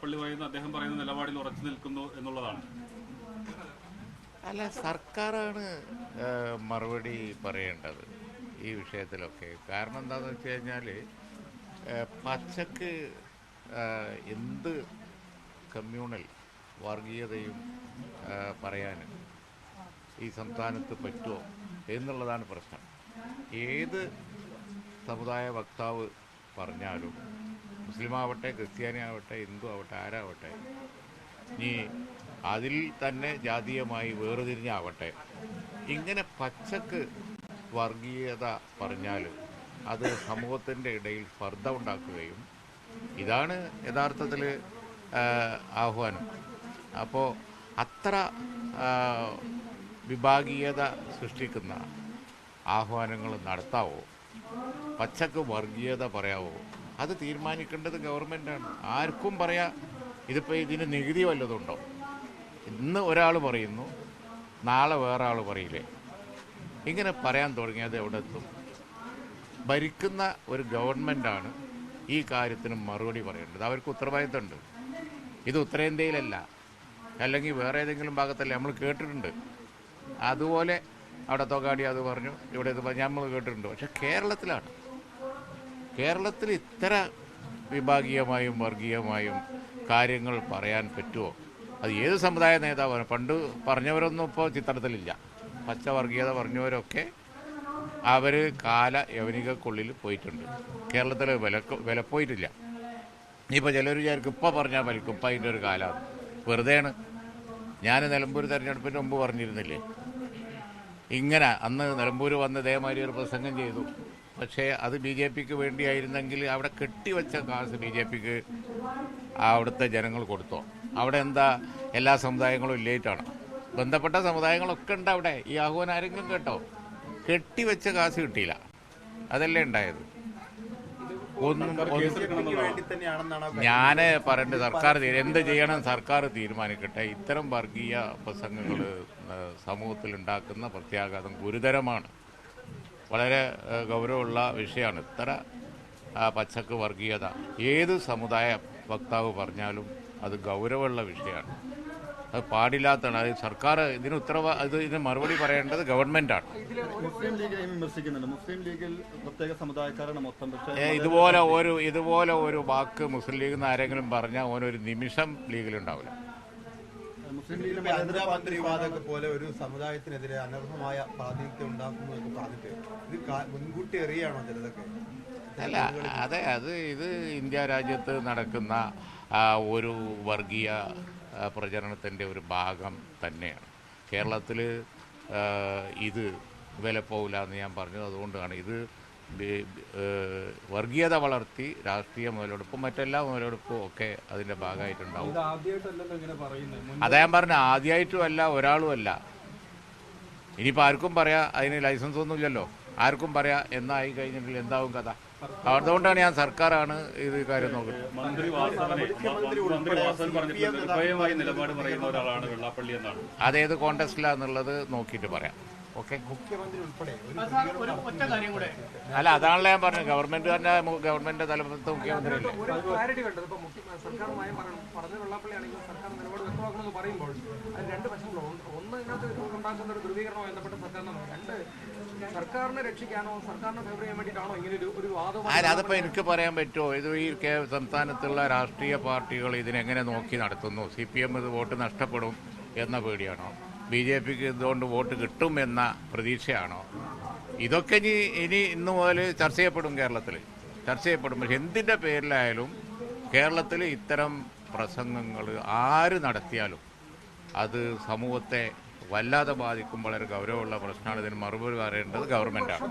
വെള്ളാപ്പള്ളി അദ്ദേഹം പറയുന്ന നിലപാടിൽ ഉറച്ചു നിൽക്കുന്നു എന്നുള്ളതാണ്. അല്ല, സർക്കാരാണ് മറുപടി പറയേണ്ടത് ഈ വിഷയത്തിലൊക്കെ. കാരണം എന്താണെന്ന് വെച്ച് കഴിഞ്ഞാൽ പച്ചക്ക് എന്ത് കമ്മ്യൂണൽ വർഗീയതയും പറയാൻ ഈ സംസ്ഥാനത്ത് പറ്റുമോ എന്നുള്ളതാണ് പ്രശ്നം. ഏത് സമുദായ വക്താവ് പറഞ്ഞാലും, മുസ്ലിമാവട്ടെ, ക്രിസ്ത്യാനിയാവട്ടെ, ഹിന്ദു ആവട്ടെ, ആരാവട്ടെ, ഇനി അതിൽ തന്നെ ജാതീയമായി വേർതിരിഞ്ഞാവട്ടെ, ഇങ്ങനെ പച്ചക്ക് വർഗീയത പറഞ്ഞാൽ അത് സമൂഹത്തിൻ്റെ ഇടയിൽ സ്പർദ്ധ ഉണ്ടാക്കുകയും, ഇതാണ് യഥാർത്ഥത്തിൽ ആഹ്വാനം. അപ്പോൾ അത്ര വിഭാഗീയത സൃഷ്ടിക്കുന്ന ആഹ്വാനങ്ങൾ നടത്താവോ, പച്ചക്ക് വർഗീയത പറയാവോ? അത് തീരുമാനിക്കേണ്ടത് ഗവൺമെൻറ്റാണ്. ആർക്കും പറയാം. ഇതിപ്പോൾ ഇതിന് നികുതി വല്ലതുണ്ടോ? ഇന്ന് ഒരാൾ പറയുന്നു, നാളെ വേറെ ആൾ പറയില്ലേ? ഇങ്ങനെ പറയാൻ തുടങ്ങിയത് എവിടെ എത്തും? ഭരിക്കുന്ന ഒരു ഗവൺമെൻറ്റാണ് ഈ കാര്യത്തിന് മറുപടി പറയേണ്ടത്. അവർക്ക് ഉത്തരവാദിത്തമുണ്ട്. ഇത് ഉത്തരേന്ത്യയിലല്ല, അല്ലെങ്കിൽ വേറെ ഏതെങ്കിലും ഭാഗത്തല്ല. നമ്മൾ കേട്ടിട്ടുണ്ട് അതുപോലെ. അവിടെ തൊഗാടി അത് പറഞ്ഞു, ഇവിടെ ഇത് നമ്മൾ കേട്ടിട്ടുണ്ട്. പക്ഷെ കേരളത്തിലാണ്. കേരളത്തിൽ ഇത്ര വിഭാഗീയമായും വർഗീയമായും കാര്യങ്ങൾ പറയാൻ പറ്റുമോ? അത് ഏത് സമുദായ നേതാവാണ്? പണ്ട് പറഞ്ഞവരൊന്നും ഇപ്പോൾ ചിത്രത്തിലില്ല. പച്ച വർഗീയത പറഞ്ഞവരൊക്കെ അവർ കാല യവനികക്കുള്ളിൽ പോയിട്ടുണ്ട്. കേരളത്തിൽ വിലപ്പോയിട്ടില്ല. ഇനിയിപ്പോൾ ചിലർ വിചാരിക്കും ഇപ്പോൾ പറഞ്ഞാൽ വലിക്കും, ഇപ്പം അതിൻ്റെ ഒരു കാലമാണ്. വെറുതെയാണ്. ഞാൻ നിലമ്പൂർ തെരഞ്ഞെടുപ്പിന് മുമ്പ് പറഞ്ഞിരുന്നില്ലേ, ഇങ്ങനെ അന്ന് നിലമ്പൂർ വന്ന് ഇതേമാതിരി ഒരു പ്രസംഗം ചെയ്തു. പക്ഷേ അത് ബി ജെ പിക്ക് വേണ്ടിയായിരുന്നെങ്കിൽ അവിടെ കെട്ടിവെച്ച കാശ് ബി ജെ പിക്ക് അവിടുത്തെ ജനങ്ങൾ കൊടുത്തോ? അവിടെ എന്താ എല്ലാ സമുദായങ്ങളും ഇല്ലേറ്റാണ്? ബന്ധപ്പെട്ട സമുദായങ്ങളൊക്കെ ഉണ്ട് അവിടെ. ഈ ആഹ്വാനം ആരെങ്കിലും കേട്ടോ? കെട്ടിവെച്ച കാശ് കിട്ടിയില്ല. അതല്ലേ ഉണ്ടായത്. ഞാൻ പറയേണ്ടത് സർക്കാർ എന്ത് ചെയ്യണം, സർക്കാർ തീരുമാനിക്കട്ടെ. ഇത്തരം വർഗീയ പ്രസംഗങ്ങൾ സമൂഹത്തിൽ ഉണ്ടാക്കുന്ന പ്രത്യാഘാതം ഗുരുതരമാണ്. വളരെ ഗൗരവമുള്ള വിഷയമാണ്. ഇത്ര പച്ചക്ക് വർഗീയത ഏത് സമുദായ വക്താവ് പറഞ്ഞാലും അത് ഗൗരവമുള്ള വിഷയമാണ്. അത് പാടില്ലാത്തതാണ്. അത് സർക്കാർ ഇതിന് മറുപടി പറയേണ്ടത് ഗവൺമെന്റാണ്. ഇതുപോലെ ഒരു വാക്ക് മുസ്ലിം ലീഗിൽ നിന്ന് ആരെങ്കിലും പറഞ്ഞാൽ ഓനൊരു നിമിഷം ലീഗിലുണ്ടാവില്ല. പോലെ ഒരു സമുദായത്തിനെതിരെ അനർഹമായ പ്രാതിനിധ്യം ഉണ്ടാക്കുന്നതൊക്കെ പറഞ്ഞിട്ട് ഇത് മുൻകൂട്ടി എറിയാണോ ചിലതൊക്കെ? അല്ല, ഇത് ഇന്ത്യ രാജ്യത്ത് നടക്കുന്ന ഒരു വർഗീയ പ്രചരണത്തിൻ്റെ ഒരു ഭാഗം തന്നെയാണ്. കേരളത്തിൽ ഇത് വില പോകില്ല എന്ന് ഞാൻ പറഞ്ഞത് അതുകൊണ്ടാണ്. ഇത് വർഗീയത വളർത്തി രാഷ്ട്രീയ മുതലെടുപ്പും മറ്റെല്ലാ മുതലെടുപ്പും ഒക്കെ അതിൻ്റെ ഭാഗമായിട്ടുണ്ടാവും. അതാ ഞാൻ പറഞ്ഞ, ആദ്യമായിട്ടുമല്ല, ഒരാളുമല്ല. ഇനിയിപ്പോൾ ആർക്കും പറയാം, അതിന് ലൈസൻസ് ഒന്നുമില്ലല്ലോ. ആർക്കും പറയാം എന്നായി കഴിഞ്ഞിട്ടുണ്ടെങ്കിൽ എന്താവും കഥ? അതുകൊണ്ടാണ് ഞാൻ സർക്കാരാണ് ഇത് കാര്യം നോക്കുന്നത്. അതേത് കോൺടെസ്റ്റിലാന്നുള്ളത് നോക്കിയിട്ട് പറയാം. ഓക്കെ, അല്ല അതാണല്ലോ ഞാൻ പറഞ്ഞത്. ഗവൺമെന്റ് തലപ്പത്ത് മുഖ്യമന്ത്രി അല്ലേ. അതിപ്പോ എനിക്ക് പറയാൻ പറ്റുമോ? ഇത് ഈ സംസ്ഥാനത്തുള്ള രാഷ്ട്രീയ പാർട്ടികൾ ഇതിനെങ്ങനെ നോക്കി നടത്തുന്നു? CPM ഇത് വോട്ട് നഷ്ടപ്പെടും എന്ന പേടിയാണോ? BJP ഇതുകൊണ്ട് വോട്ട് കിട്ടും എന്ന പ്രതീക്ഷയാണോ? ഇതൊക്കെ ഇന്ന് മുതൽ ചർച്ച ചെയ്യപ്പെടും. കേരളത്തിൽ ചർച്ച ചെയ്യപ്പെടും. പക്ഷെ എന്തിൻ്റെ പേരിലായാലും കേരളത്തിൽ ഇത്തരം പ്രസംഗങ്ങൾ ആര് നടത്തിയാലും അത് സമൂഹത്തെ വല്ലാതെ ബാധിക്കും. വളരെ ഗൗരവമുള്ള പ്രശ്നമാണ്. ഇതിന് മറുപടി പറയേണ്ടത് ഗവൺമെൻറ്റാണ്.